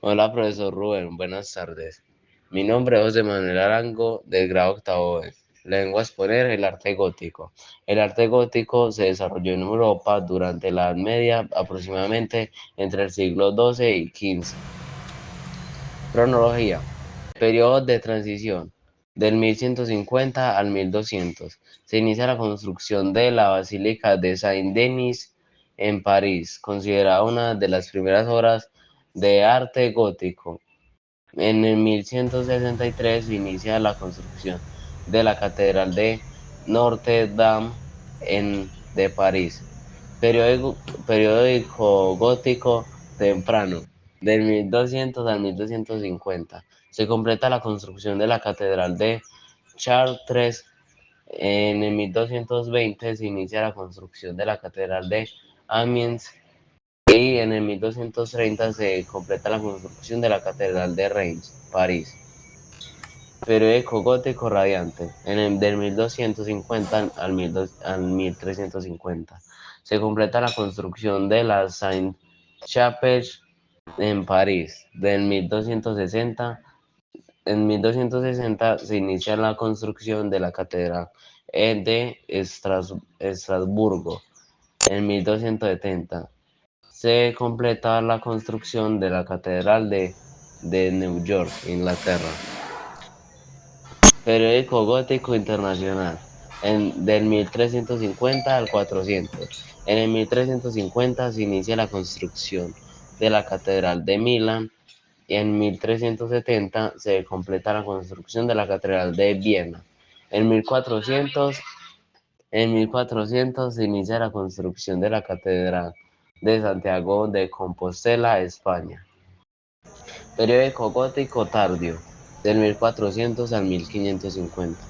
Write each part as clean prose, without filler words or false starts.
Hola, profesor Rubén, buenas tardes. Mi nombre es José Manuel Arango, del grado octavo B. Le vengo a exponer el arte gótico. El arte gótico se desarrolló en Europa durante la Edad Media, aproximadamente entre el siglo XII y XV. Cronología. Periodo de transición. Del 1150 al 1200. Se inicia la construcción de la Basílica de Saint-Denis en París, considerada una de las primeras obras de arte gótico. En el 1163 se inicia la construcción de la Catedral de Notre Dame de París. Periódico gótico temprano, del 1200 al 1250. Se completa la construcción de la Catedral de Chartres. En el 1220 se inicia la construcción de la Catedral de Amiens y en el 1230 se completa la construcción de la Catedral de Reims, París. Periódico gótico radiante, del 1250 al 1350. Se completa la construcción de la Sainte-Chapelle en París. En 1260 se inicia la construcción de la Catedral de Estrasburgo. En 1270 se completa la construcción de la Catedral de New York, Inglaterra. Periódico gótico internacional, del 1350 al 400. En el 1350 se inicia la construcción de la Catedral de Milán y en 1370 se completa la construcción de la Catedral de Viena. En 1400, en 1400 se inicia la construcción de la Catedral de Santiago de Compostela, España. Periódico gótico tardío, del 1400 al 1550.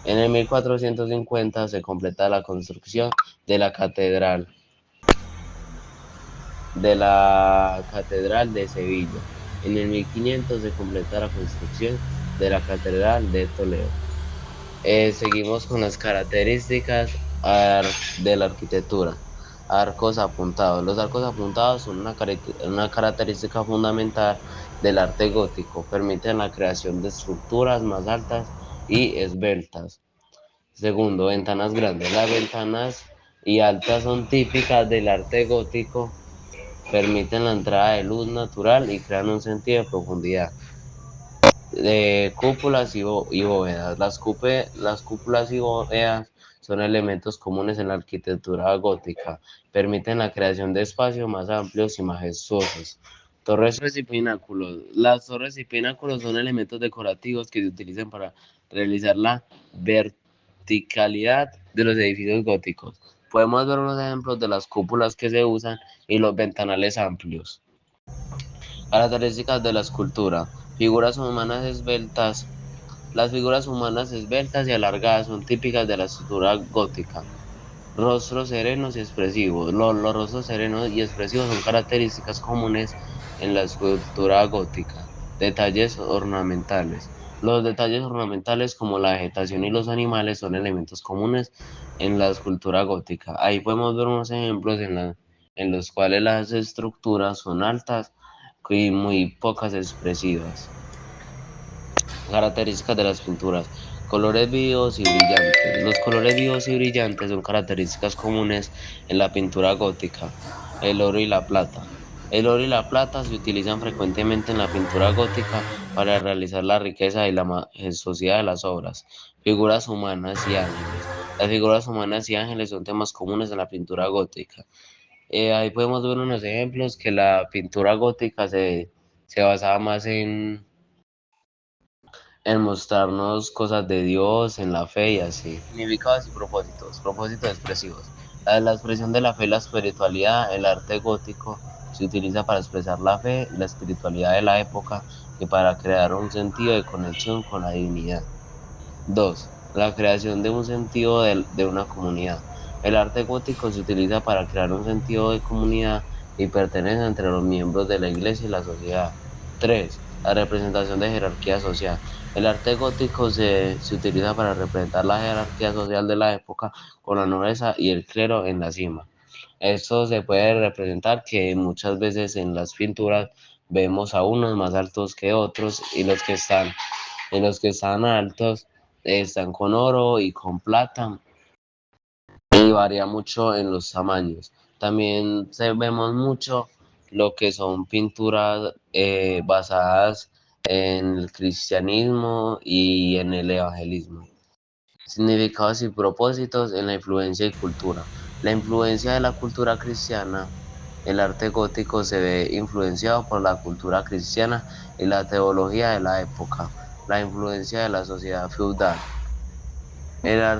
En el 1450 se completa la construcción de la Catedral de Sevilla. En el 1500 se completa la construcción de la Catedral de Toledo. Seguimos con las características de la arquitectura. Arcos apuntados. Los arcos apuntados son una característica fundamental del arte gótico. Permiten la creación de estructuras más altas y esbeltas. Segundo, ventanas grandes. Las ventanas y altas son típicas del arte gótico. Permiten la entrada de luz natural y crean un sentido de profundidad. De cúpulas y bóvedas. Las cúpulas y bóvedas son elementos comunes en la arquitectura gótica. Permiten la creación de espacios más amplios y majestuosos. Torres y pináculos. Las torres y pináculos son elementos decorativos que se utilizan para realizar la verticalidad de los edificios góticos. Podemos ver unos ejemplos de las cúpulas que se usan y los ventanales amplios. Características de la escultura. Figuras humanas esbeltas. Las figuras humanas esbeltas y alargadas son típicas de la escultura gótica. Rostros serenos y expresivos. Los rostros serenos y expresivos son características comunes en la escultura gótica. Detalles ornamentales. Los detalles ornamentales como la vegetación y los animales son elementos comunes en la escultura gótica. Ahí podemos ver unos ejemplos en los cuales las estructuras son altas y muy pocas expresivas. Características de las pinturas. Colores vivos y brillantes. Los colores vivos y brillantes son características comunes en la pintura gótica. El oro y la plata. El oro y la plata se utilizan frecuentemente en la pintura gótica para realizar la riqueza y la majestuosidad de las obras. Figuras humanas y ángeles. Las figuras humanas y ángeles son temas comunes en la pintura gótica. Ahí podemos ver unos ejemplos que la pintura gótica se basaba más en mostrarnos cosas de Dios, en la fe y así. Significados y propósitos, propósitos expresivos. La expresión de la fe y la espiritualidad, el arte gótico se utiliza para expresar la fe y la espiritualidad de la época y para crear un sentido de conexión con la divinidad. 2. La creación de un sentido de una comunidad. El arte gótico se utiliza para crear un sentido de comunidad y pertenencia entre los miembros de la iglesia y la sociedad. 3. La representación de jerarquía social. El arte gótico se utiliza para representar la jerarquía social de la época con la nobleza y el clero en la cima. Esto se puede representar que muchas veces en las pinturas vemos a unos más altos que otros y los que están altos están con oro y con plata y varía mucho en los tamaños. También vemos mucho lo que son pinturas basadas en el cristianismo y en el evangelismo. Significados y propósitos en la influencia y cultura. La influencia de la cultura cristiana. El arte gótico se ve influenciado por la cultura cristiana y la teología de la época. La influencia de la sociedad feudal. El arte